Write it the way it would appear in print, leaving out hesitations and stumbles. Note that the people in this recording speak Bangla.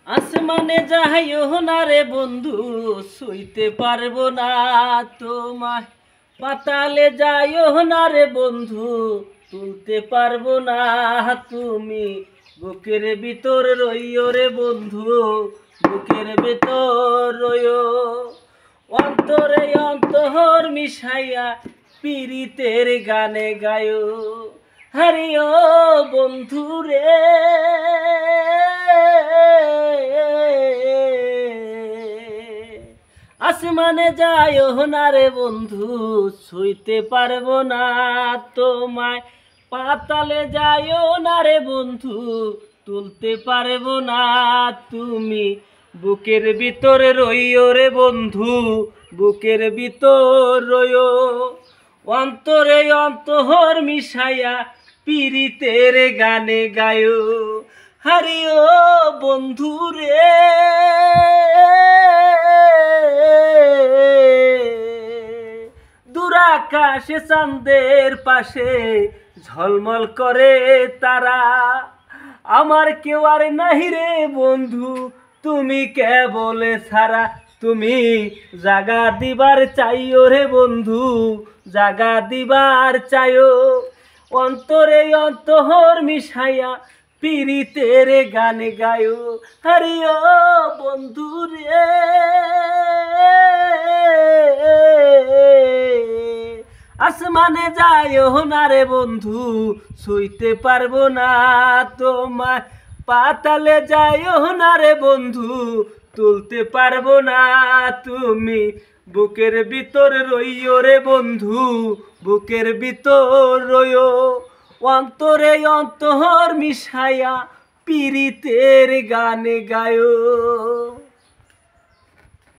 আসমানে যাইও না রে বন্ধু, ছুঁইতে পারবো না তোমায়। পাতালে যাইও না রে বন্ধু, তুলতে পারবো না তুমি। বুকের ভিতর রইও রে বন্ধু, বুকের ভিতর রইও। অন্তরে অন্তর মিশাইয়া পীড়িতের গানে গায়ো। হারিও বন্ধু রে, আসমানে যাইও না রে বন্ধু, ছুঁইতে পারবো না তোমায়। পাতালে যাইও না রে বন্ধু, তুলতে পারবো না তুমি। বুকের ভিতরে রইও রে বন্ধু, বুকের ভিতর রইও। অন্তরে অন্তর মিশাইয়া পীড়িতের গানে গায়ো। হারিও বন্ধু রে, দূরাকাশে চাঁদের পাশে ঝলমল করে তারা। আমার কেউ আর নাহি রে বন্ধু, তুমি কেবল ছাড়া। তুমি জাগা দিবার চাইও রে বন্ধু, জাগা দিবার চাইও। অন্তরে অন্তর মিশাইয়া পীড়িতের গানে গায়ো। হারিও বন্ধু রে, আসমানে যাইও না রে বন্ধু, ছুঁইতে পারবো না তোমায়। পাতালে যাইও না রে বন্ধু, তুলতে পারবো না তুমি। বুকের ভিতর রইও রে বন্ধু, বুকের ভিতর রইও। অন্তরে অন্তর মিশাইয়া পীড়িতের গানে গায়ো।